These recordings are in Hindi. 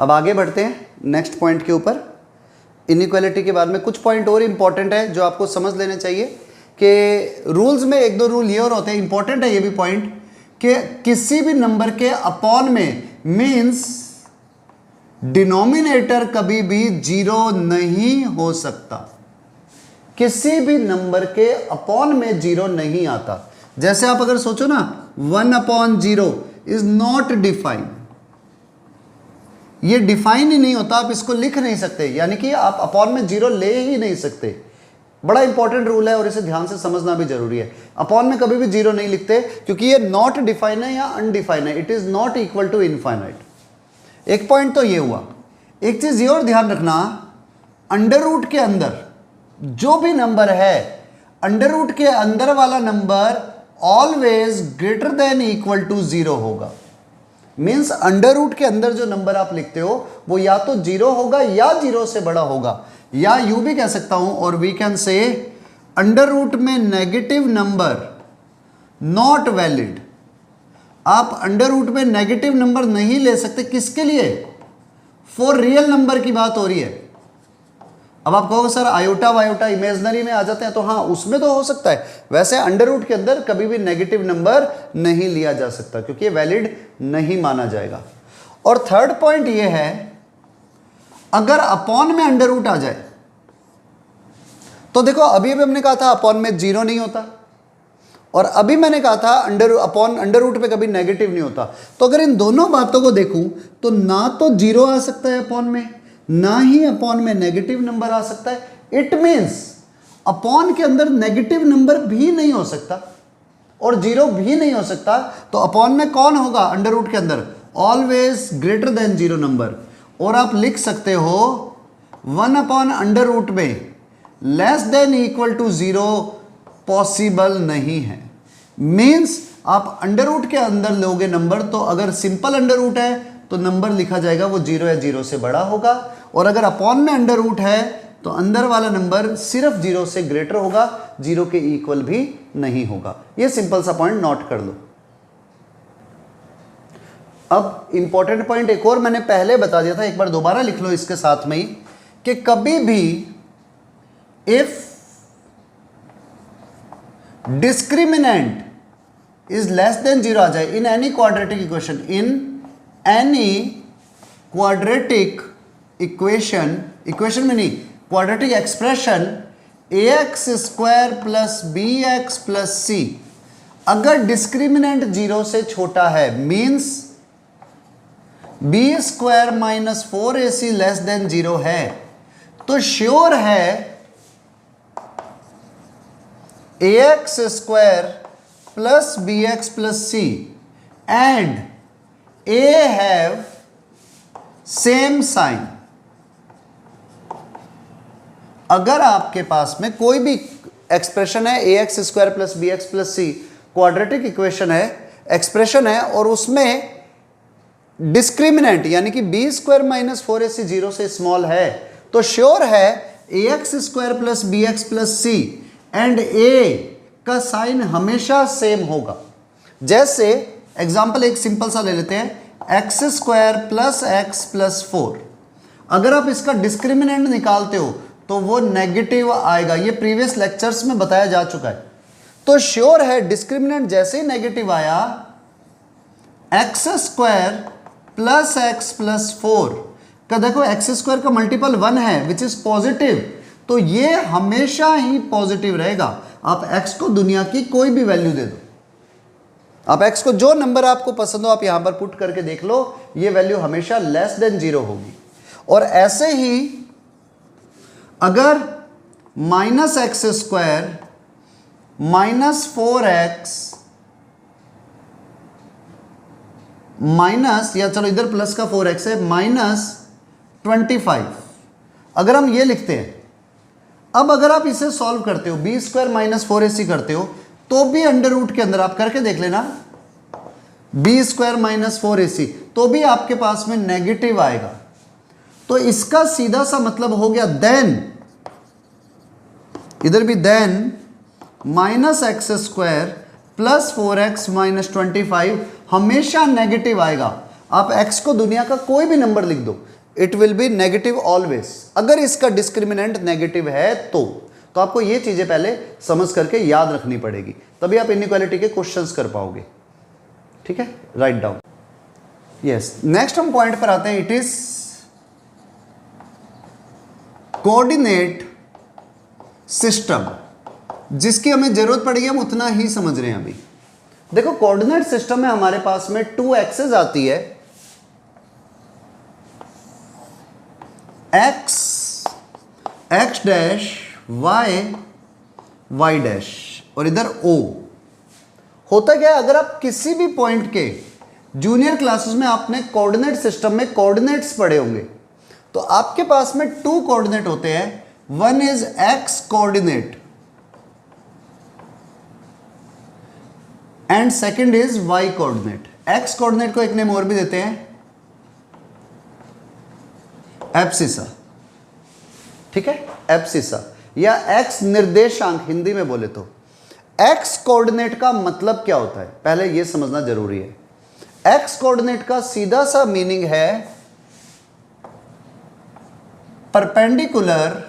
अब आगे बढ़ते हैं नेक्स्ट पॉइंट के ऊपर। इनइक्वालिटी के बाद में कुछ पॉइंट और इंपॉर्टेंट है जो आपको समझ लेने चाहिए कि रूल्स में एक दो रूल ये और होते हैं, इंपॉर्टेंट है ये भी पॉइंट, कि किसी भी नंबर के अपॉन में मीन्स डिनोमिनेटर कभी भी 0 नहीं हो सकता। किसी भी नंबर के अपॉन में 0 नहीं आता। जैसे आप अगर सोचो ना 1/0 इज नॉट डिफाइंड, ये डिफाइन ही नहीं होता, आप इसको लिख नहीं सकते, यानी कि आप अपॉन में 0 ले ही नहीं सकते। बड़ा इंपॉर्टेंट रूल है और इसे ध्यान से समझना भी जरूरी है। अपॉन में कभी भी 0 नहीं लिखते क्योंकि ये नॉट डिफाइन है या अनडिफाइन है, it is not equal to infinite. एक पॉइंट तो ये हुआ। एक चीज ये और ध्यान रखना, अंडर रूट के अंदर जो भी नंबर है, अंडर रूट के अंदर वाला number always greater than equal to 0 होगा। मीन्स अंडर रूट के अंदर जो नंबर आप लिखते हो वो या तो 0 होगा या 0 से बड़ा होगा, या यूं भी कह सकता हूं, और we can say under root में नेगेटिव नंबर नॉट वैलिड। आप अंडर रूट में नेगेटिव नंबर नहीं ले सकते, किसके लिए? फॉर रियल नंबर की बात हो रही है। अब आप कहोगे सर आयोटा वायोटा इमेजनरी में आ जाते हैं, तो हाँ उसमें तो हो सकता है, वैसे अंडर रूट के अंदर कभी भी नेगेटिव नंबर नहीं लिया जा सकता क्योंकि ये वैलिड नहीं माना जाएगा। और थर्ड पॉइंट ये है, अगर अपॉन में अंडर रूट आ जाए तो देखो अभी हमने कहा था अपॉन में 0 नहीं होता, और अभी मैंने कहा था अंडर रूट पे कभी नेगेटिव नहीं होता। तो अगर इन दोनों बातों को देखूं तो ना तो 0 आ सकता है अपॉन में, ना ही अपॉन में नेगेटिव नंबर आ सकता है। इट मीन्स अपॉन के अंदर नेगेटिव नंबर भी नहीं हो सकता और 0 भी नहीं हो सकता। तो अपॉन में कौन होगा अंडर रूट के अंदर? Always greater than 0 number. और आप लिख सकते हो 1/√, में less than equal to 0 possible नहीं है। मीन्स आप अंडर रूट के अंदर लोगे नंबर, तो अगर सिंपल अंडर रूट है तो नंबर लिखा जाएगा वो 0 या 0 से बड़ा होगा, और अगर अपॉन में अंडर रूट है तो अंदर वाला नंबर सिर्फ 0 से ग्रेटर होगा, 0 के इक्वल भी नहीं होगा। ये सिंपल सा पॉइंट नोट कर लो। अब इंपॉर्टेंट पॉइंट एक और मैंने पहले बता दिया था, एक बार दोबारा लिख लो इसके साथ में ही, कि कभी भी if discriminant is less than 0 आ जाए in any quadratic equation, in any quadratic equation में नहीं, quadratic expression ax² plus bx plus c, अगर डिस्क्रिमिनेंट 0 से छोटा है, means b² minus 4ac less than 0 है, तो श्योर है ax² plus bx plus c and a have same sign. अगर आपके पास में कोई भी एक्सप्रेशन है ax² plus bx plus c, quadratic equation है, एक्सप्रेशन है, और उसमें डिस्क्रिमिनेंट यानी कि b² माइनस 4ac 0 से स्मॉल है, तो श्योर है ax² plus bx plus c and a का साइन हमेशा सेम होगा। जैसे एग्जाम्पल एक सिंपल सा ले लेते हैं, x² प्लस x प्लस 4, अगर आप इसका डिस्क्रिमिनेंट निकालते हो तो वो नेगेटिव आएगा, ये प्रीवियस लेक्चर्स में बताया जा चुका है। तो श्योर है डिस्क्रिमिनेंट जैसे ही नेगेटिव आया, x² प्लस x प्लस 4 का देखो x² का मल्टीपल 1 है विच इज पॉजिटिव, तो ये हमेशा ही पॉजिटिव रहेगा। आप x को दुनिया की कोई भी वैल्यू दे दो, आप x को जो नंबर आपको पसंद हो आप यहां पर पुट करके देख लो, ये वैल्यू हमेशा लेस देन 0 होगी। और ऐसे ही अगर -x² माइनस 4x माइनस, या चलो इधर प्लस का 4x है, -25, अगर हम ये लिखते हैं, अब अगर आप इसे सॉल्व करते हो b² माइनस 4ac करते हो तो भी अंडर रूट के अंदर आप करके देख लेना b² माइनस 4ac, तो भी आपके पास में नेगेटिव आएगा। तो इसका सीधा सा मतलब हो गया देन, इधर भी then -x² plus 4x minus 25 हमेशा नेगेटिव आएगा। आप x को दुनिया का कोई भी नंबर लिख दो, it will B negative always. अगर इसका डिस्क्रिमिनेंट नेगेटिव है तो आपको ये चीजें पहले समझ करके याद रखनी पड़ेगी, तभी आप इनइक्वालिटी के क्वेश्चंस कर पाओगे। ठीक है, राइट डाउन। यस, नेक्स्ट हम पॉइंट पर आते हैं। इट इज कोऑर्डिनेट सिस्टम, जिसकी हमें जरूरत पड़ेगी, हम उतना ही समझ रहे हैं अभी। देखो, कोऑर्डिनेट सिस्टम में हमारे पास में 2 एक्सेस आती है, एक्स डैश वाई डैश, और इधर ओ। होता क्या है, अगर आप किसी भी पॉइंट के जूनियर क्लासेस में आपने कोऑर्डिनेट सिस्टम में कोऑर्डिनेट्स पढ़े होंगे, तो आपके पास में 2 कोऑर्डिनेट होते हैं। One is x coordinate and second is y coordinate. X coordinate को एक नेम और भी देते हैं, एब्सिसा। ठीक है, एब्सिसा या एक्स निर्देशांक हिंदी में बोले तो। एक्स कोऑर्डिनेट का मतलब क्या होता है, पहले यह समझना जरूरी है। एक्स कोऑर्डिनेट का सीधा सा मीनिंग है perpendicular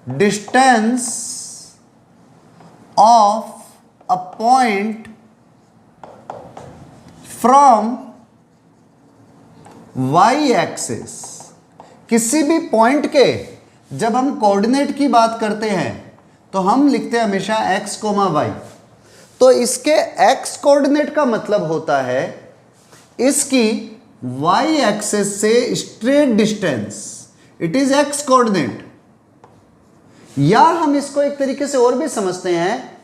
distance of a point from y axis. किसी भी पॉइंट के जब हम कोऑर्डिनेट की बात करते हैं तो हम लिखते हैं हमेशा x, y। तो इसके x कोऑर्डिनेट का मतलब होता है इसकी y एक्सिस से straight distance, it is x coordinate. या हम इसको एक तरीके से और भी समझते हैं,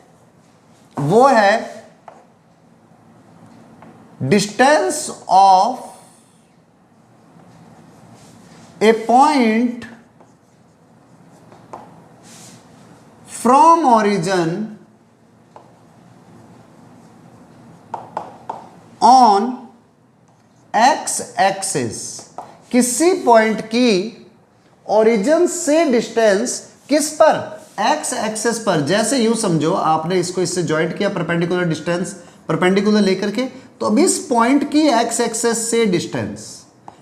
वो है distance of A point from origin on x axis. किसी पॉइंट की ओरिजिन से डिस्टेंस किस पर, x एक्सिस पर। जैसे यूं समझो, आपने इसको इससे ज्वाइंट किया, परपेंडिकुलर डिस्टेंस परपेंडिकुलर लेकर के, तो अब इस पॉइंट की x एक्सिस से डिस्टेंस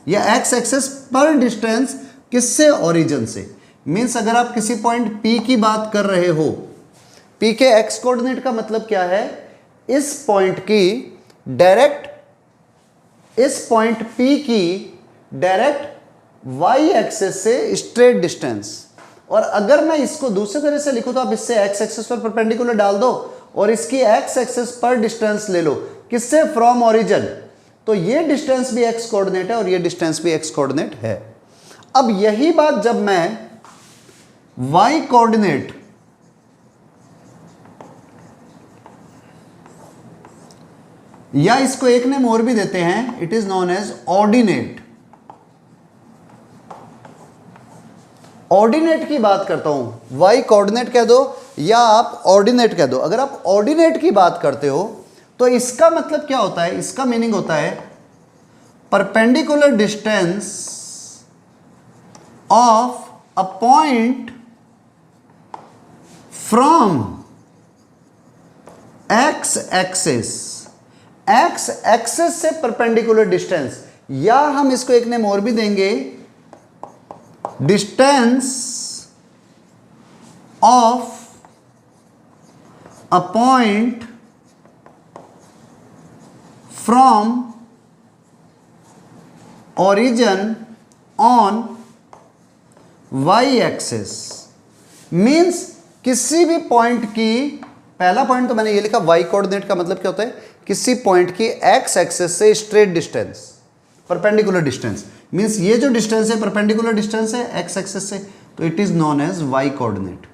या x एक्सिस पर डिस्टेंस किससे, ओरिजिन से। मीन्स अगर आप किसी पॉइंट P की बात कर रहे हो, P के x कोऑर्डिनेट का मतलब क्या है, इस पॉइंट की डायरेक्ट, इस पॉइंट P की डायरेक्ट y एक्सिस से स्ट्रेट डिस्टेंस। और अगर मैं इसको दूसरे तरह से लिखूं तो आप इससे x एक्सिस पर परपेंडिकुलर डाल दो और इसकी x एक्सिस पर डिस्टेंस ले लो, किससे, फ्रॉम ओरिजिन। तो ये डिस्टेंस भी x कोऑर्डिनेट है और ये डिस्टेंस भी x कोऑर्डिनेट है। अब यही बात जब मैं y कोऑर्डिनेट या इसको एक नेम और भी देते हैं, it is known as ordinate. Ordinate की बात करता हूं, y कोऑर्डिनेट कह दो या आप ऑर्डिनेट कह दो। अगर आप ऑर्डिनेट की बात करते हो तो इसका मतलब क्या होता है, इसका मीनिंग होता है perpendicular distance of a point from x axis. x axis से परपेंडिकुलर डिस्टेंस, या हम इसको एक नेम और भी देंगे, distance of a point from origin on y axis. Means किसी भी पॉइंट की, पहला पॉइंट तो मैंने ये लिखा, y कोऑर्डिनेट का मतलब क्या होता है, किसी पॉइंट की x एक्सिस से straight distance, perpendicular distance. Means ये जो डिस्टेंस है परपेंडिकुलर डिस्टेंस है x एक्सिस से, तो it is known as y coordinate.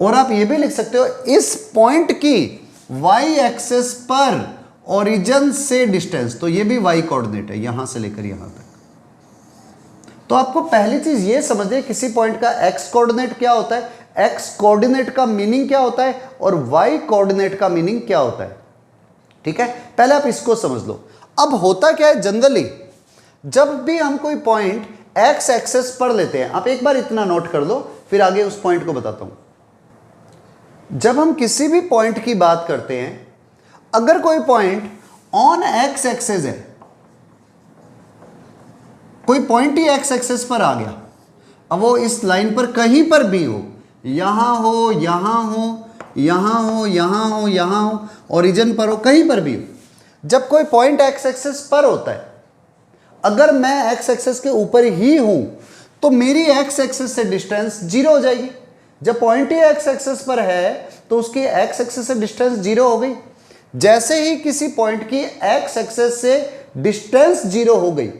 और आप ये भी लिख सकते हो, इस पॉइंट की y एक्सिस पर ओरिजिन से डिस्टेंस, तो ये भी y कोऑर्डिनेट है, यहां से लेकर यहां तक। तो आपको पहली चीज ये समझिए, किसी पॉइंट का x कोऑर्डिनेट क्या होता है, x कोऑर्डिनेट का मीनिंग क्या होता है और y कोऑर्डिनेट का मीनिंग क्या होता है। ठीक है, पहले आप इसको समझ लो। अब होता क्या है, जनरली जब भी हम कोई पॉइंट x एक्सिस पर लेते हैं, आप एक बार इतना नोट कर लो, फिर आगे उस पॉइंट को बताता हूं। जब हम किसी भी पॉइंट की बात करते हैं, अगर कोई पॉइंट ऑन x एक्सिस है, कोई पॉइंट ही एक्स एक्सेस पर आ गया, अब वो इस लाइन पर कहीं पर भी हो, यहाँ हो, यहाँ हो, यहाँ हो, यहाँ हो, यहाँ हो, ओरिजिन पर हो, कहीं पर भी हो, जब कोई पॉइंट एक्स एक्सेस पर होता है, अगर मैं एक्स एक्सेस के ऊपर ही हूं तो मेरी एक्स एक्सेस से डिस्टेंस जीरो हो जाएगी। जब पॉइंट ही एक्स एक्सेस पर है तो उसकी एक्स एक्सेस से डिस्टेंस जीरो हो गई। जैसे ही किसी पॉइंट की एक्स एक्सेस से डिस्टेंस जीरो हो गई,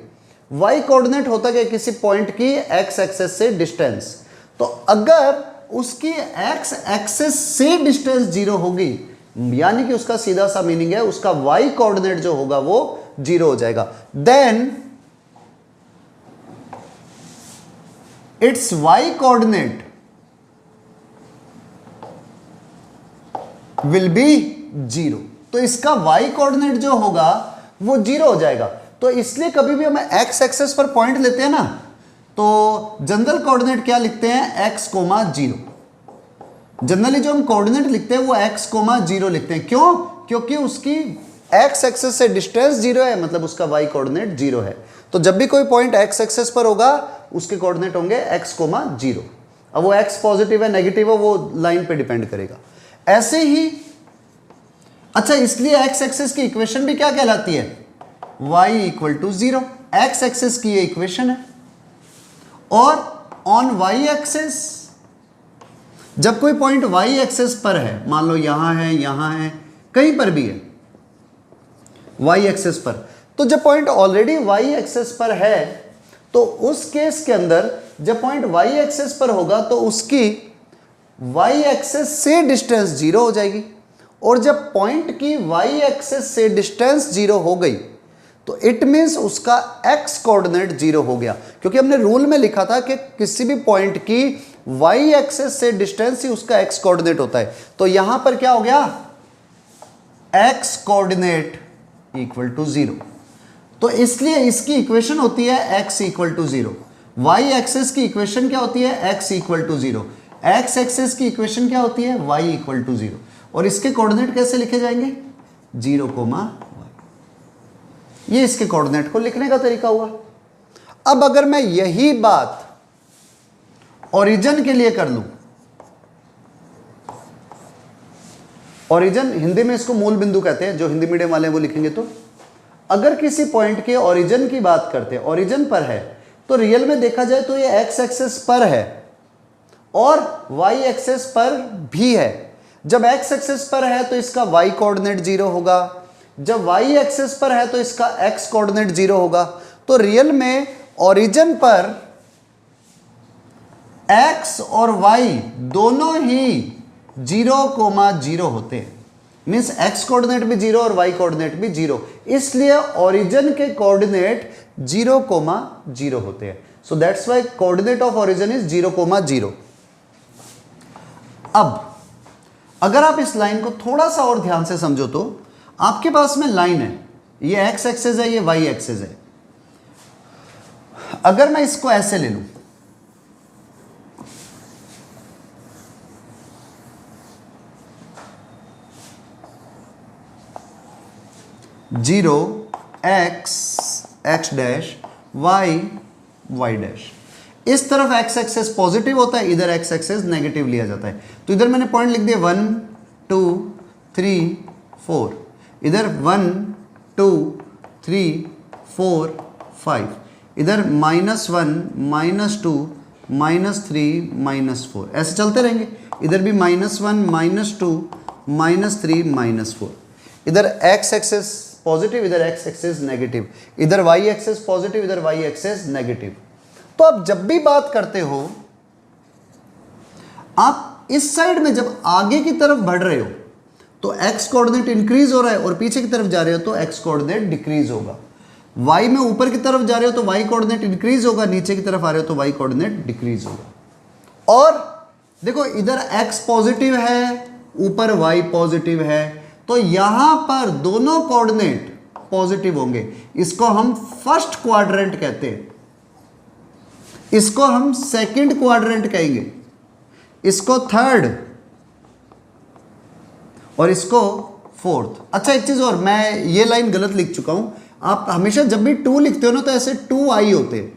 वाई कोऑर्डिनेट होता है किसी पॉइंट की एक्स एक्सेस से डिस्टेंस, तो अगर उसकी एक्स एक्सेस से डिस्टेंस जीरो होगी, यानी कि उसका सीधा सा मीनिंग है उसका वाई कोऑर्डिनेट जो होगा वो जीरो हो जाएगा। Then its y coordinate will be zero. तो इसका वाई कोऑर्डिनेट जो होगा वो जीरो हो जाएगा। तो इसलिए कभी भी हम एक्स एक्सेस पर पॉइंट लेते हैं ना, तो जनरल कोऑर्डिनेट क्या लिखते हैं, एक्स कोमा जीरो। जनरली जो हम कोऑर्डिनेट लिखते हैं वो एक्स कोमा जीरो लिखते हैं। क्यों? क्योंकि उसकी एक्स एक्सेस से डिस्टेंस जीरो है, मतलब उसका वाई कोऑर्डिनेट जीरो है। तो जब भी कोई पॉइंट एक्स एक्सेस पर होगा उसके कोऑर्डिनेट होंगे एक्स कोमा जीरो। अब वो एक्स पॉजिटिव है नेगेटिव है वो लाइन पे डिपेंड करेगा। ऐसे ही अच्छा, इसलिए एक्स एक्सेस की इक्वेशन भी क्या कहलाती है, y equal to zero. X axis की ये इक्वेशन है। और ऑन y एक्सेस जब कोई पॉइंट y एक्सेस पर है, मान लो यहां है, कहीं पर भी है y एक्सेस पर, तो जब पॉइंट ऑलरेडी y एक्सेस पर है तो उस केस के अंदर जब पॉइंट y एक्सेस पर होगा तो उसकी y एक्सेस से डिस्टेंस जीरो हो जाएगी। और जब पॉइंट की y एक्सेस से डिस्टेंस जीरो हो गई तो इट मीन्स उसका x कोऑर्डिनेट जीरो हो गया, क्योंकि हमने रूल में लिखा था कि किसी भी पॉइंट की y एक्सेस से डिस्टेंस ही उसका x कोऑर्डिनेट होता है। तो यहां पर क्या हो गया, x coordinate equal to zero. तो इसलिए इसकी इक्वेशन होती है x equal to zero. y axis की इक्वेशन क्या होती है, x equal to zero. x axis की इक्वेशन क्या होती है, y इक्वल टू जीरो। और इसके कोऑर्डिनेट कैसे लिखे जाएंगे, जीरो कोमा y। ये इसके कोऑर्डिनेट को लिखने का तरीका हुआ। अब अगर मैं यही बात ओरिजिन के लिए कर लूं, ओरिजिन हिंदी में इसको मूल बिंदु कहते हैं, जो हिंदी मीडियम वाले हैं वो लिखेंगे। तो अगर किसी पॉइंट के ओरिजिन की बात करते हैं, ओरिजिन पर है, तो रियल में देखा जाए तो ये एक्स एक्सेस पर है और वाई एक्सेस पर भी है। जब एक्स एक्सेस पर है तो इसका वाई कोऑर्डिनेट जीरो होगा, जब वाई एक्सेस पर है तो इसका एक्स कोऑर्डिनेट जीरो होगा। तो रियल में ओरिजिन पर एक्स और वाई दोनों ही जीरो कोमा जीरो होते हैं, मीन्स एक्स कोऑर्डिनेट भी जीरो और वाई कोऑर्डिनेट भी जीरो। इसलिए ओरिजिन के कोऑर्डिनेट जीरो कोमा जीरो होते हैं। So that's why coordinate of origin is zero comma zero. अब अगर आप इस लाइन को थोड़ा सा और ध्यान से समझो तो आपके पास में लाइन है, ये एक्स एक्सेस है, ये वाई एक्सेस है। अगर मैं इसको ऐसे ले लूं, zero x x dash y y dash, इस तरफ एक्स एक्सेस पॉजिटिव होता है, इधर एक्स एक्सेस नेगेटिव लिया जाता है। तो इधर मैंने पॉइंट लिख दिया 1 2 3 4, इधर 1 2 3 4 5, इधर -1 -2 -3 -4, ऐसे चलते रहेंगे। इधर भी -1 -2 -3 -4, इधर एक्स एक्सेस पॉजिटिव, इधर एक्स एक्सेस नेगेटिव, इधर वाई एक्सेस पॉजिटिव, इधर वाई एक्सेस नेगेटिव। तो आप जब भी बात करते हो, आप इस साइड में जब आगे की तरफ बढ़ रहे हो तो एक्स कोऑर्डिनेट इंक्रीज हो रहा है और पीछे की तरफ जा रहे हो तो एक्स कोऑर्डिनेट डिक्रीज होगा। वाई में ऊपर की तरफ जा रहे हो तो वाई कोऑर्डिनेट इंक्रीज होगा, नीचे की तरफ आ रहे हो तो वाई कोऑर्डिनेट डिक्रीज होगा। और देखो इधर एक्स पॉजिटिव है, ऊपर वाई पॉजिटिव है, तो यहां पर दोनों कोऑर्डिनेट पॉजिटिव होंगे। इसको हम फर्स्ट क्वाड्रेंट कहते हैं, इसको हम सेकंड क्वाड्रेंट कहेंगे, इसको थर्ड और इसको फोर्थ। अच्छा एक चीज और, मैं ये लाइन गलत लिख चुका हूं। आप हमेशा जब भी 2 लिखते हो ना तो ऐसे 2i होते हैं,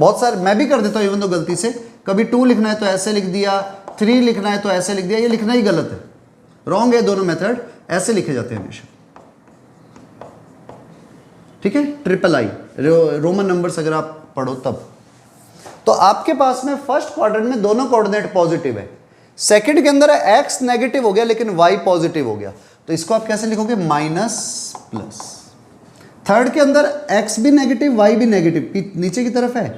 बहुत सारे मैं भी कर देता हूँ इवन तो गलती से, कभी 2 लिखना है तो ऐसे लिख दिया, 3 लिखना है तो ऐसे लिख दिया, ये लिखना ही गलत है, रॉन्ग है दोनों मेथड, ऐसे लिखे जाते हैं हमेशा। ठीक है, ट्रिपल आई रोमन नंबर्स अगर आप पढ़ो तब। तो आपके पास में फर्स्ट क्वाड्रेंट में दोनों कोऑर्डिनेट पॉजिटिव है, सेकंड के अंदर एक्स नेगेटिव हो गया लेकिन वाई पॉजिटिव हो गया, तो इसको आप कैसे लिखोगे, माइनस प्लस। थर्ड के अंदर एक्स भी नेगेटिव वाई भी नेगेटिव नीचे की तरफ है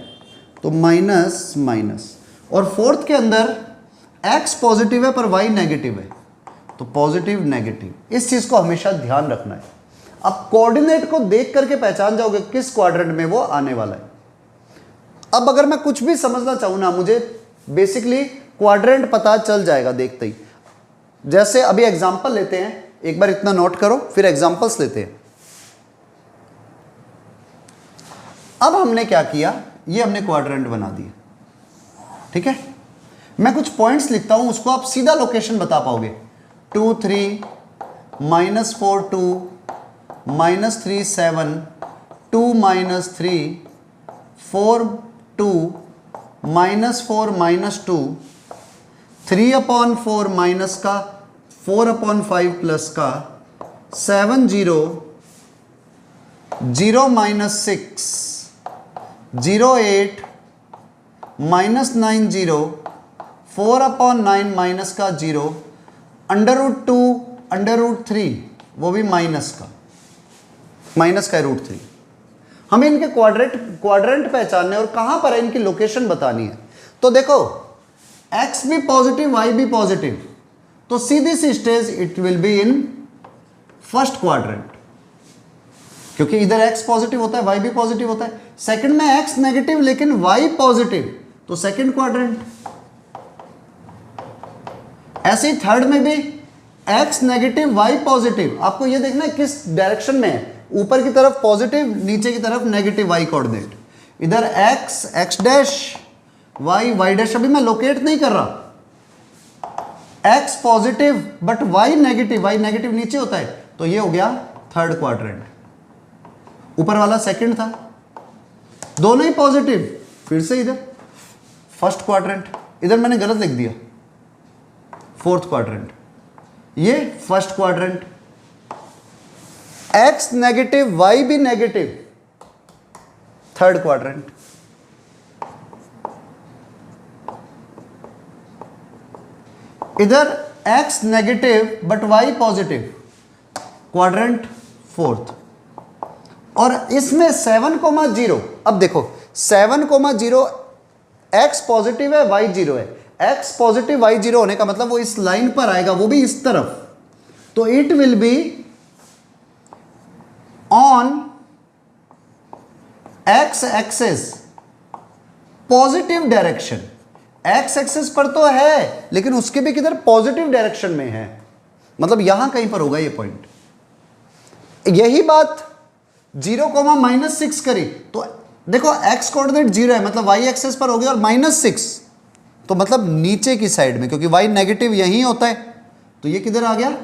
तो माइनस माइनस, और फोर्थ के अंदर एक्स पॉजिटिव है पर वाई नेगेटिव है तो पॉजिटिव नेगेटिव। इस चीज को हमेशा ध्यान रखना है। अब कोऑर्डिनेट को देख करके पहचान जाओगे किस क्वाड्रेंट में वो आने वाला है। अब अगर मैं कुछ भी समझना चाहूं ना, मुझे बेसिकली क्वाड्रेंट पता चल जाएगा देखते ही। जैसे अभी एग्जांपल लेते हैं, एक बार इतना नोट करो फिर एग्जांपल्स लेते हैं। अब हमने क्या किया, ये हमने क्वाड्रेंट बना दिया, ठीक है। मैं कुछ पॉइंट्स लिखता हूं, उसको आप सीधा लोकेशन बता पाओगे। 2 3 -4 2 -3 7 2 -3 4 2 -4 -2 3/4 माइनस का 4/5 प्लस का 7 0 0 -6 0 8 -9 0 4/9 माइनस का 0 √2 √3 वो भी माइनस का √3। हमें इनके क्वाड्रेंट पहचानने और कहां पर है इनकी लोकेशन बतानी है। तो देखो x भी पॉजिटिव y भी पॉजिटिव, तो सीधी सी stage it will be in first quadrant, क्योंकि इधर x पॉजिटिव होता है y भी पॉजिटिव होता है। सेकंड में x नेगेटिव लेकिन y पॉजिटिव, तो सेकंड क्वाड्रेंट। ऐसे ही थर्ड में भी x नेगेटिव y पॉजिटिव, आपको यह देखना है किस डायरेक्शन में है, ऊपर की तरफ पॉजिटिव नीचे की तरफ नेगेटिव y कोऑर्डिनेट। इधर x x dash y y dash, अभी मैं लोकेट नहीं कर रहा, x positive but y negative नीचे होता है, तो ये हो गया थर्ड क्वाड्रेंट। ऊपर वाला सेकंड था, दोनों ही पॉजिटिव, फिर से इधर फर्स्ट क्वाड्रेंट, इधर मैंने गलत लिख दिया फोर्थ क्वाड्रेंट, ये first quadrant. x negative y भी नेगेटिव, थर्ड क्वाड्रेंट। इधर x negative but y positive, quadrant fourth. और इसमें 7,0, अब देखो 7,0 x पॉजिटिव है y 0 है, x पॉजिटिव y 0 होने का मतलब वो इस लाइन पर आएगा, वो भी इस तरफ, तो it will be on x axis positive direction. x axis पर तो है लेकिन उसके भी किधर, पॉजिटिव डायरेक्शन में है, मतलब यहां कहीं पर होगा ये पॉइंट। यही बात 0, -6 करी तो देखो x कोऑर्डिनेट 0 है, मतलब y एक्सिस पर हो गया, और -6 तो मतलब नीचे की साइड में, क्योंकि y नेगेटिव यहीं होता है, तो ये किधर आ गया,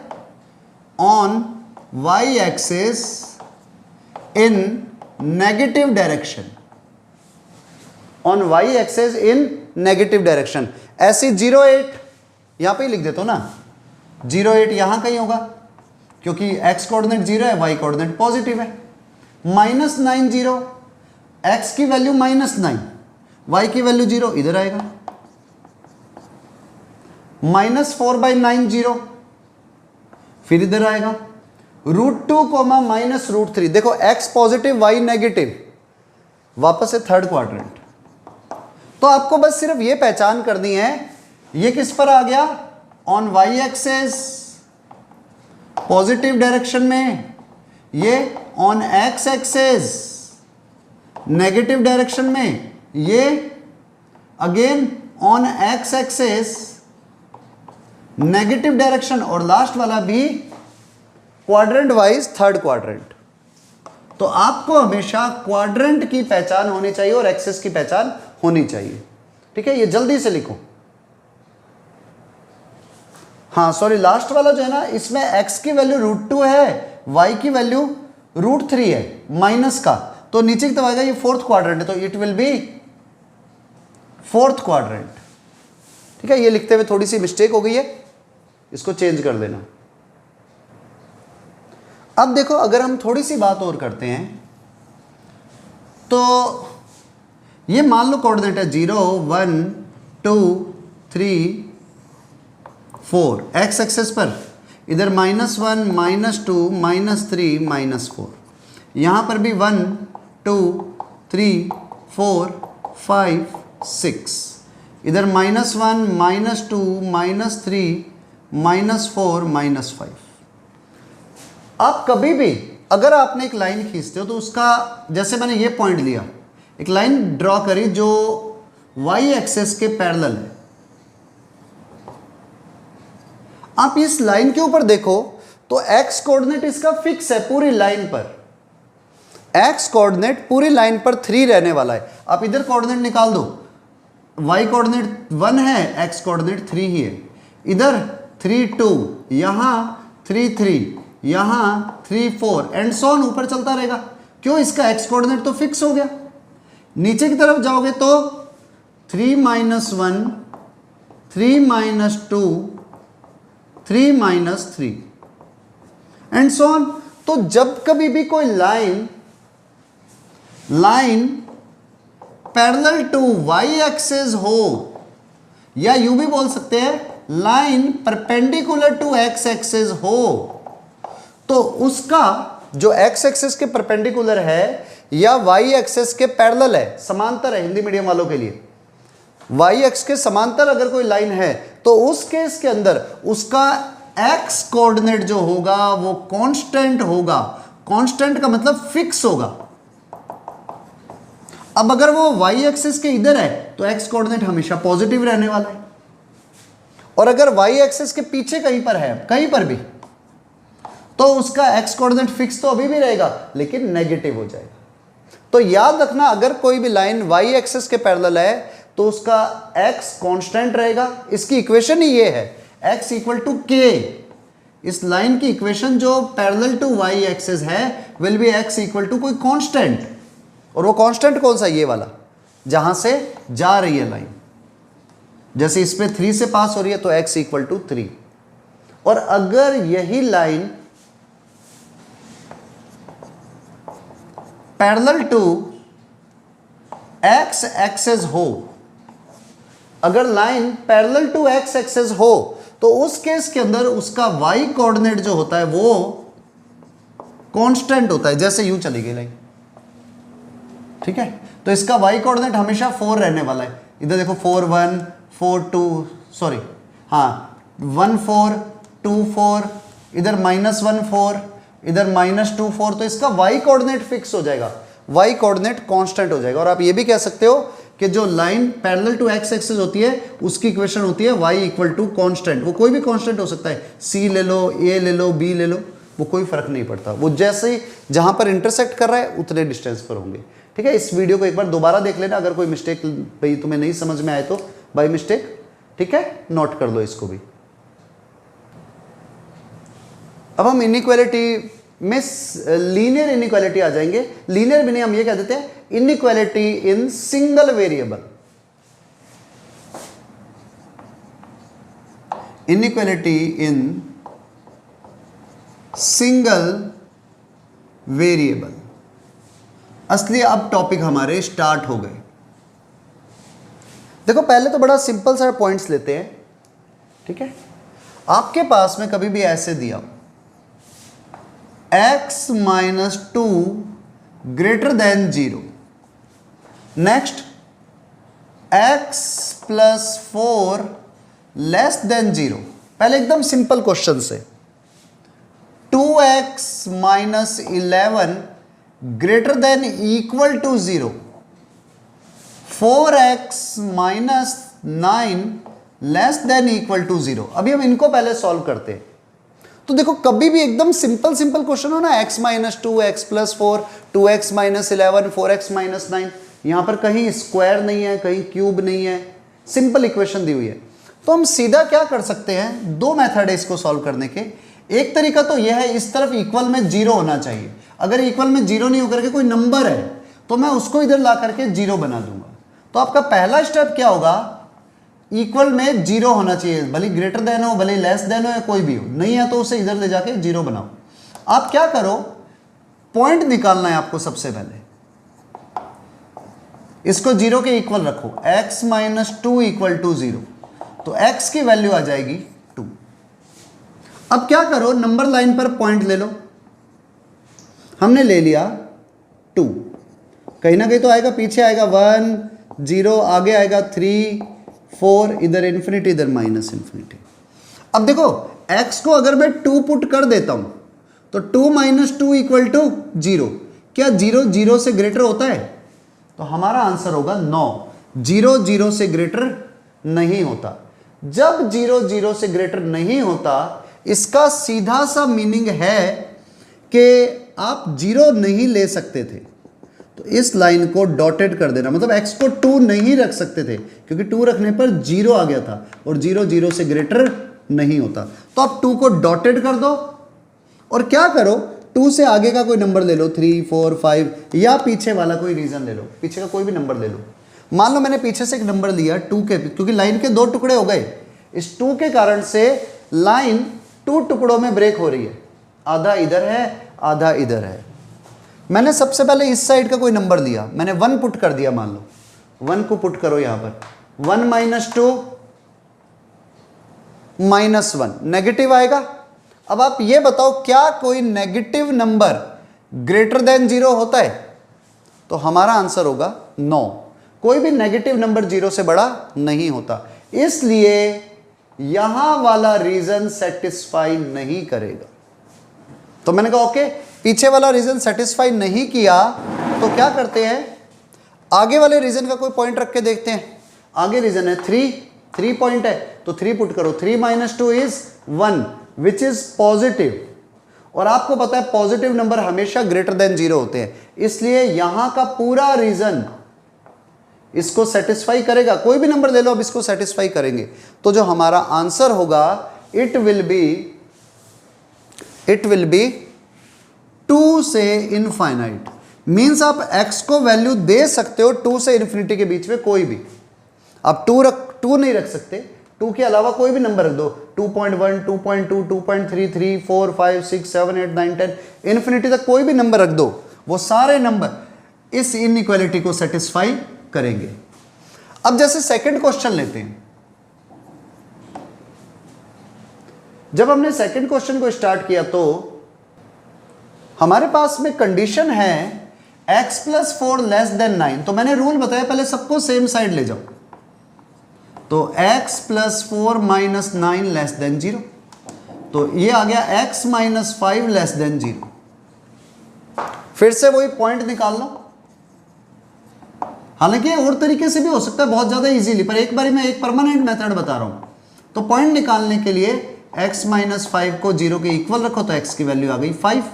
on y axis in negative direction, on y axis in negative direction. ऐसे 0 8 यहां पे ही लिख देता हूं ना, 0 8 यहां कहीं होगा क्योंकि x कोऑर्डिनेट 0 है, y कोऑर्डिनेट पॉजिटिव है। -9 0, x की वैल्यू -9, y की वैल्यू 0, इधर आएगा। -4/9 0, फिर इधर आएगा। √2, -√3, देखो x पॉजिटिव y नेगेटिव, वापस से थर्ड क्वाड्रेंट। तो आपको बस सिर्फ ये पहचान करनी है, ये किस पर आ गया, on y axis positive direction में, ये on x axis negative direction में, ये again on x axis negative direction, और लास्ट वाला भी क्वाड्रेंट वाइज थर्ड क्वाड्रेंट। तो आपको हमेशा क्वाड्रेंट की पहचान होनी चाहिए और एक्सिस की पहचान होनी चाहिए, ठीक है। ये जल्दी से लिखो। हाँ सॉरी, लास्ट वाला जो है ना, इसमें x की वैल्यू √2 है, y की वैल्यू √3 है माइनस का, तो नीचे की तरफ आएगा, ये फोर्थ क्वाड्रेंट है, तो it will B fourth quadrant. ठीक है, ये लिखते हुए थोड़ी सी मिस्टेक हो गई है, इसको चेंज कर देना। अब देखो, अगर हम थोड़ी सी बात और करते हैं तो ये मान लो कोऑर्डिनेट है 0 1 2 3 4, एक्स एक्सेस पर इधर -1 -2 -3 -4, यहाँ पर भी 1 2 3 4 5 6, इधर -1 -2 -3 -4 -5। आप कभी भी अगर आपने एक लाइन खींचते हो तो उसका, जैसे मैंने ये पॉइंट लिया, एक लाइन ड्रॉ करी जो वाई एक्सेस के पैरेलल है। आप इस लाइन के ऊपर देखो तो एक्स कोऑर्डिनेट इसका फिक्स है पूरी लाइन पर, एक्स कोऑर्डिनेट पूरी लाइन पर 3 रहने वाला है। आप इधर कोऑर्डिनेट निकाल दो, वाई कोऑर्डिनेट 1 है, एक्स कोऑर्डिनेट 3 ही है। इधर 3 2, यहां 3 3, यहां 3 4 एंड सो ऑन ऊपर चलता रहेगा। क्यों? इसका एक्स कोऑर्डिनेट तो फिक्स हो गया। नीचे की तरफ जाओगे तो 3 -1 3 -2 3 -3 एंड सो ऑन। तो जब कभी भी कोई line parallel to y axis हो, या यूं भी बोल सकते हैं line perpendicular to x axis हो, तो उसका जो एक्स एक्सिस के परपेंडिकुलर है या वाई एक्सिस के पैरेलल है, समांतर है हिंदी मीडियम वालों के लिए, वाई एक्स के समांतर अगर कोई लाइन है तो उस केस के अंदर उसका एक्स कोऑर्डिनेट जो होगा वो कांस्टेंट होगा। कांस्टेंट का मतलब फिक्स होगा। अब अगर वो वाई एक्सिस के इधर है तो एक्स कोऑर्डिनेट हमेशा पॉजिटिव रहने वाला है, और अगर वाई एक्सिस के पीछे कहीं पर है, कहीं पर भी, तो उसका एक्स कोऑर्डिनेट फिक्स तो अभी भी रहेगा लेकिन नेगेटिव हो जाएगा। तो याद रखना, अगर कोई भी लाइन वाई एक्सिस के पैरेलल है तो उसका x कांस्टेंट रहेगा। इसकी इक्वेशन ही ये है, x इक्वल टू k। इस लाइन की इक्वेशन जो पैरेलल टू वाई एक्सिस है will be x equal to कोई कांस्टेंट, और वो कांस्टेंट कौन सा? ये वाला, जहां से जा रही है लाइन। जैसे इस पे 3 से पास हो रही है तो x इक्वल टू 3, और अगर यही line parallel to x axis हो, अगर line parallel to x axis हो तो उस केस के अंदर उसका वाई कोऑर्डिनेट जो होता है वो कांस्टेंट होता है। जैसे यूं चली गई लाइन, ठीक है, तो इसका वाई कोऑर्डिनेट हमेशा 4 रहने वाला है। इधर देखो 4 1 4 2, सॉरी हाँ 1 4 2 4, इधर -1 4, इधर -2 4, तो इसका वाई कोऑर्डिनेट फिक्स हो जाएगा, वाई कोऑर्डिनेट कांस्टेंट हो जाएगा। और आप ये भी कह सकते हो कि जो line parallel to x axis होती है उसकी इक्वेशन होती है y इक्वल टू कांस्टेंट। वो कोई भी कांस्टेंट हो सकता है, c ले लो, a ले लो, b ले लो, वो कोई फर्क नहीं पड़ता। वो जैसे ही जहां पर इंटरसेक्ट कर रहा है उतने डिस्टेंस पर होंगे। ठीक है, इस वीडियो को एक बार दोबारा देख लेना, अगर कोई मिस्टेक भाई तुम्हें नहीं समझ में आए तो बाई मिस्टेक, ठीक है, नोट कर लो इसको भी। अब हम इनइक्वालिटी में लीनियर इनइक्वालिटी आ जाएंगे। लीनियर भी नहीं, हम ये कह देते हैं inequality in single variable. Inequality in single variable. असली अब टॉपिक हमारे स्टार्ट हो गए। देखो, पहले तो बड़ा सिंपल सा पॉइंट्स लेते हैं। ठीक है, आपके पास में कभी भी ऐसे दिया x - 2 greater than 0, next x + 4 less than 0। पहले एकदम सिंपल क्वेश्चन से 2x - 11 greater than equal to 0, 4x - 9 less than equal to 0। अभी हम इनको पहले सॉल्व करते हैं। तो देखो, कभी भी एकदम सिंपल क्वेश्चन हो ना, x - 2 x + 4 2x - 11 4x - 9, यहां पर कहीं स्क्वायर नहीं है, कहीं क्यूब नहीं है, सिंपल इक्वेशन दी हुई है। तो हम सीधा क्या कर सकते हैं, दो मेथड है इसको सॉल्व करने के। एक तरीका तो यह है, इस तरफ इक्वल में 0 होना चाहिए। अगर इक्वल में 0 नहीं होकर के कोई नंबर है तो मैं उसको इधर ला करके 0 बना दूंगा। तो आपका पहला स्टेप क्या होगा, इक्वल में 0 होना चाहिए, भले ग्रेटर देन हो, भले लेस देन हो, या कोई भी हो, नहीं है तो उसे इधर ले जाके 0 बनाओ। आप क्या करो, पॉइंट निकालना है आपको सबसे पहले, इसको 0 के इक्वल रखो, x माइनस 2 इक्वल टू 0, तो x की वैल्यू आ जाएगी 2। अब क्या करो, नंबर लाइन पर पॉइंट ले लो, हमने ले लिया 2, कहीं ना कहीं तो आएगा, पीछे आएगा 1 0, आगे आएगा 3 4, इधर इन्फिनिटी, इधर माइनस इन्फिनिटी। अब देखो x को अगर मैं 2 पुट कर देता हूं तो 2 माइनस 2 इक्वल टू 0, क्या 0 0 से ग्रेटर होता है? तो हमारा आंसर होगा 9, 0 0 से ग्रेटर नहीं होता। जब 0 0 से ग्रेटर नहीं होता, इसका सीधा सा मीनिंग है कि आप 0 नहीं ले सकते थे, तो इस लाइन को डॉटेड कर देना, मतलब x को 2 नहीं रख सकते थे क्योंकि 2 रखने पर 0 आ गया था और 0 0 से ग्रेटर नहीं होता। तो आप 2 को डॉटेड कर दो और क्या करो, 2 से आगे का कोई नंबर ले लो, 3 4 5, या पीछे वाला कोई रीजन ले लो, पीछे का कोई भी नंबर ले लो। मान लो मैंने पीछे से एक नंबर लिया 2 के, क्योंकि लाइन के 2 टुकड़े हो गए, इस 2 के कारण से लाइन 2 टुकड़ों में ब्रेक हो रही है, आधा इधर है आधा इधर है। मैंने सबसे पहले इस साइड का कोई नंबर लिया, मैंने 1 पुट कर दिया, मान लो 1 को पुट करो यहां पर, 1 माइनस 2 माइनस 1, नेगेटिव आएगा। अब आप ये बताओ, क्या कोई नेगेटिव नंबर ग्रेटर देन 0 होता है? तो हमारा आंसर होगा 9, कोई भी नेगेटिव नंबर 0 से बड़ा नहीं होता, इसलिए यहां वाला रीजन सेटिस्फाई नहीं करेगा। तो मैंने कहा ओके, पीछे वाला रीजन सेटिस्फाई नहीं किया तो क्या करते हैं, आगे वाले रीजन का कोई पॉइंट रख के देखते हैं। आगे रीजन है 3 पॉइंट है, तो 3 पुट करो, 3 minus 2 is 1 which is positive, और आपको पता है पॉजिटिव नंबर हमेशा ग्रेटर देन 0 होते हैं, इसलिए यहां का पूरा रीजन इसको सेटिस्फाई करेगा। कोई भी नंबर ले लो, अब इसको सेटिस्फाई करेंगे, तो जो हमारा आंसर होगा इट विल बी 2 से इनफाइनाइट। मीन्स आप x को वैल्यू दे सकते हो 2 से इन्फिनिटी के बीच में, कोई भी आप 2 नहीं रख सकते, 2 के अलावा कोई भी नंबर रख दो, 2.1 2.2 2.3 3 4 5 6 7 8 9 10, इन्फिनिटी तक कोई भी नंबर रख दो, वो सारे नंबर इस इनइक्वालिटी को सेटिस्फाई करेंगे। अब जैसे सेकंड क्वेश्चन लेते हैं, जब हमने सेकंड क्वेश्चन को स्टार्ट किया तो हमारे पास में कंडीशन है x प्लस 4 लेस देन 9, तो मैंने रूल बताया पहले सबको सेम साइड ले जाओ, तो x plus 4 minus 9 less than 0, तो ये आ गया x माइनस 5 लेस देन 0। फिर से वही पॉइंट निकाल लो, हालांकि और तरीके से भी हो सकता है बहुत ज्यादा इजीली, पर एक बारी मैं एक परमानेंट मेथड बता रहा हूं। तो पॉइंट निकालने के लिए x माइनस 5 को 0 के इक्वल रखो, तो x की वैल्यू आ गई 5।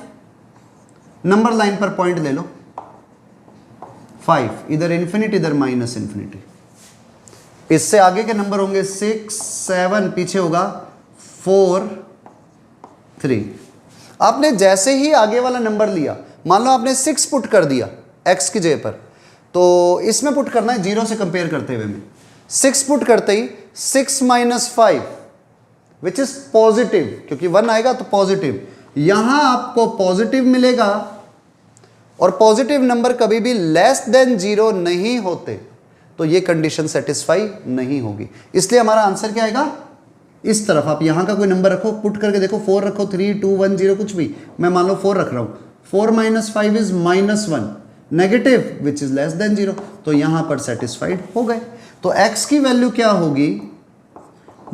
नंबर लाइन पर पॉइंट ले लो, 5, इधर इन्फिनिटी इधर माइनस इन्फिनिटी, इससे आगे के नंबर होंगे 6 7, पीछे होगा 4 3। आपने जैसे ही आगे वाला नंबर लिया, मान लो आपने 6 पुट कर दिया x की जगह पर, तो इसमें पुट करना है 0 से कंपेयर करते हुए में, 6 पुट करते ही 6 माइनस 5 विच इज पॉजिटिव, क्योंकि 1 आएगा तो पॉजिटिव, यहां आपको पॉजिटिव मिलेगा, और पॉजिटिव नंबर कभी भी लेस देन 0 नहीं होते, तो ये कंडीशन सेटिस्फाई नहीं होगी, इसलिए हमारा आंसर क्या आएगा, इस तरफ आप यहां का कोई नंबर रखो, पुट करके देखो, 4 रखो, 3 2 1 0 कुछ भी, मैं मान लो 4 रख रहा हूं, 4 minus 5 is minus 1, negative which is less than 0, तो यहां पर सेटिस्फाइड हो गए। तो x की वैल्यू क्या होगी,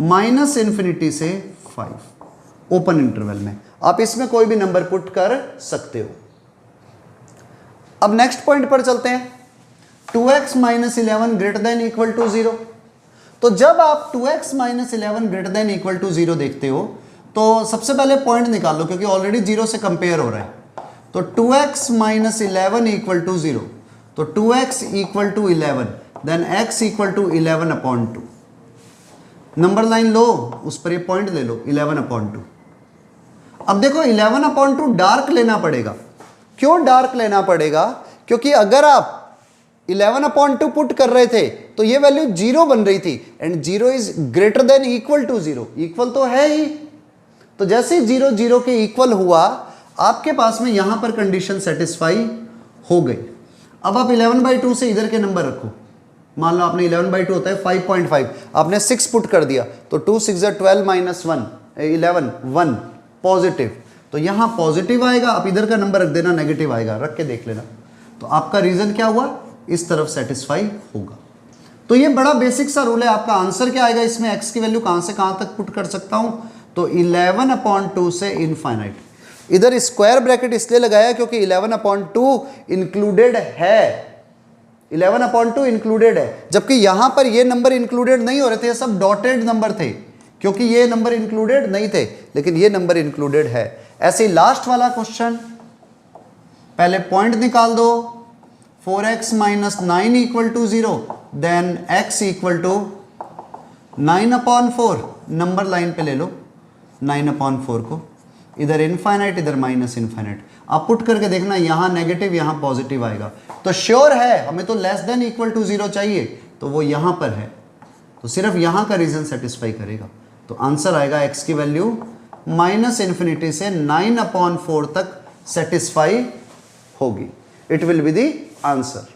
माइनस इन्फिनिटी से 5, ओपन इंटरवल में, आप इसमें कोई भी नंबर पुट कर सकते हो। अब नेक्स्ट पॉइंट पर चलते हैं, 2x minus 11 greater than equal to 0। तो जब आप 2x minus 11 greater than equal to 0 देखते हो, तो सबसे पहले पॉइंट निकाल लो, क्योंकि ऑलरेडी 0 से कंपेयर हो रहा है, तो 2x माइनस 11 इक्वल टू 0, तो 2x equal to 11, then x equal to 11/2। Number line लो, उस पर ये पॉइंट ले लो, 11/2। अब देखो 11/2 डार्क लेना पड़ेगा। क्यों डार्क लेना पड़ेगा, क्योंकि अगर आप 11/2 पुट कर रहे थे तो ये वैल्यू 0 बन रही थी, and 0 is greater than equal to 0, equal तो है ही। तो जैसे ही 0 0 के इक्वल हुआ, आपके पास में यहां पर कंडीशन सेटिस्फाई हो गई। अब आप 11/2 से इधर के नंबर रखो, मान लो आपने 11/2 होता है 5.5, आपने 6 पुट कर दिया तो 2 6 12 -1 11 1 पॉजिटिव, तो यहां पॉजिटिव आएगा, आप इधर का नंबर रख देना, नेगेटिव आएगा, रख के देख लेना। तो आपका रीजन क्या हुआ, इस तरफ सेटिस्फाई होगा। तो ये बड़ा बेसिक सा रूल है। आपका आंसर क्या आएगा इसमें, x की वैल्यू कहां से कहां तक पुट कर सकता हूं, तो 11/2 से इनफाइनाइट। इधर स्क्वायर ब्रैकेट इसलिए लगाया क्योंकि 11/2 इंक्लूडेड है, 11/2 इंक्लूडेड है, जबकि यहां पर ये नंबर इंक्लूडेड नहीं हो रहे थे, ये सब डॉटेड नंबर थे क्योंकि ये नंबर इंक्लूडेड नहीं थे, लेकिन ये नंबर इंक्लूडेड है। ऐसे ही लास्ट वाला क्वेश्चन, पहले पॉइंट निकाल दो, 4x - 9 = 0, then x = 9/4, number line पे ले लो 9/4 को, इधर इनफाइनाइट इधर माइनस इनफाइनाइट, आप पुट करके देखना, यहां नेगेटिव यहां पॉजिटिव आएगा। तो श्योर है हमें तो लेस देन इक्वल टू 0 चाहिए, तो वो यहां पर है, तो सिर्फ यहां का रीजन सेटिस्फाई करेगा। तो आंसर आएगा x की वैल्यू -∞ से 9/4 तक सेटिस्फाई होगी। It will be the answer.